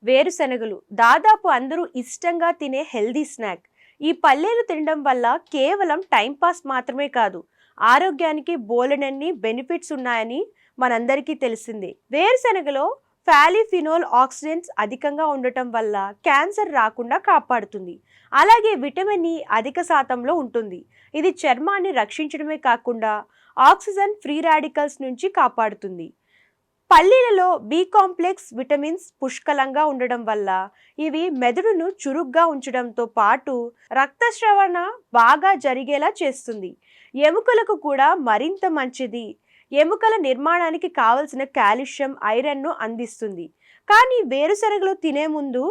వేరుశనగలు దాదాపు అందరూ ఇష్టంగా తినే హెల్దీ స్నాక్. ఈ పల్లీలు తినడం వల్ల కేవలం టైంపాస్ మాత్రమే కాదు, ఆరోగ్యానికి బోలెడన్ని బెనిఫిట్స్ ఉన్నాయని మనందరికీ తెలిసిందే. వేరుశనగలో ఫాలిఫినోల్ ఆక్సిడెంట్స్ అధికంగా ఉండటం వల్ల క్యాన్సర్ రాకుండా కాపాడుతుంది. అలాగే విటమిన్ ఇ అధిక శాతంలో ఉంటుంది. ఇది చర్మాన్ని రక్షించడమే కాకుండా ఆక్సిజన్ ఫ్రీ రాడికల్స్ నుంచి కాపాడుతుంది. పల్లీలలో బి కాంప్లెక్స్ విటమిన్స్ పుష్కలంగా ఉండడం వల్ల ఇవి మెదడును చురుగ్గా ఉంచడంతో పాటు రక్తస్రవణ బాగా జరిగేలా చేస్తుంది. ఎముకలకు కూడా మరింత మంచిది. ఎముకల నిర్మాణానికి కావలసిన కాల్షియం, ఐరన్ను అందిస్తుంది. కానీ వేరుశనగలు తినే ముందు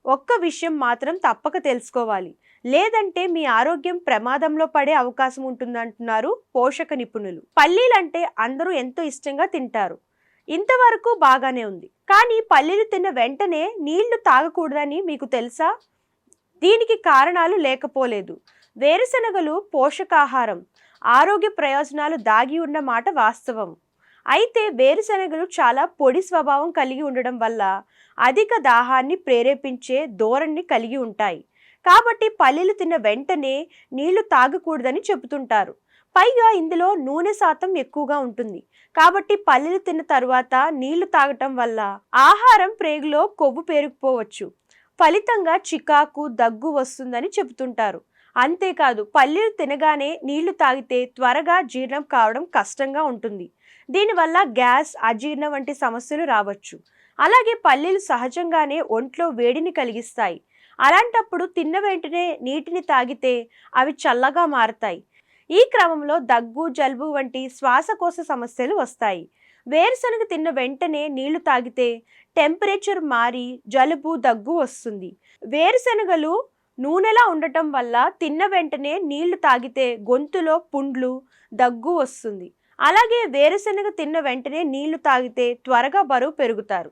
ఒక్క విషయం మాత్రం తప్పక తెలుసుకోవాలి, లేదంటే మీ ఆరోగ్యం ప్రమాదంలో పడే అవకాశం ఉంటుందంటున్నారు పోషక నిపుణులు. పల్లీలంటే అందరూ ఎంతో ఇష్టంగా తింటారు, ఇంతవరకు బాగానే ఉంది. కానీ పల్లీలు తిన్న వెంటనే నీళ్లు తాగకూడదని మీకు తెలుసా? దీనికి కారణాలు లేకపోలేదు. వేరుశనగలు పోషకాహారం, ఆరోగ్య ప్రయోజనాలు దాగి ఉన్న మాట వాస్తవం. అయితే వేరుశనగలు చాలా పొడి స్వభావం కలిగి ఉండడం వల్ల అధిక దాహాన్ని ప్రేరేపించే ధోరణిని కలిగి ఉంటాయి. కాబట్టి పల్లీలు తిన్న వెంటనే నీళ్లు తాగకూడదని చెబుతుంటారు. పైగా ఇందులో నూనె శాతం ఎక్కువగా ఉంటుంది. కాబట్టి పల్లీలు తిన్న తరువాత నీళ్లు తాగటం వల్ల ఆహారం ప్రేగులో కొవ్వు పేరుకుపోవచ్చు. ఫలితంగా చికాకు, దగ్గు వస్తుందని చెబుతుంటారు. అంతేకాదు, పల్లీలు తినగానే నీళ్లు తాగితే త్వరగా జీర్ణం కావడం కష్టంగా ఉంటుంది. దీనివల్ల గ్యాస్, అజీర్ణం వంటి సమస్యలు రావచ్చు. అలాగే పల్లీలు సహజంగానే ఒంట్లో వేడిని కలిగిస్తాయి. అలాంటప్పుడు తిన్న వెంటనే నీటిని తాగితే అవి చల్లగా మారతాయి. ఈ క్రమంలో దగ్గు, జలుబు వంటి శ్వాసకోశ సమస్యలు వస్తాయి. వేరుశనగ తిన్న వెంటనే నీళ్లు తాగితే టెంపరేచర్ మారి జలుబు, దగ్గు వస్తుంది. వేరుశనగలు నూనెలా ఉండటం వల్ల తిన్న వెంటనే నీళ్లు తాగితే గొంతులో పుండ్లు, దగ్గు వస్తుంది. అలాగే వేరుశనగ తిన్న వెంటనే నీళ్లు తాగితే త్వరగా బరువు పెరుగుతారు.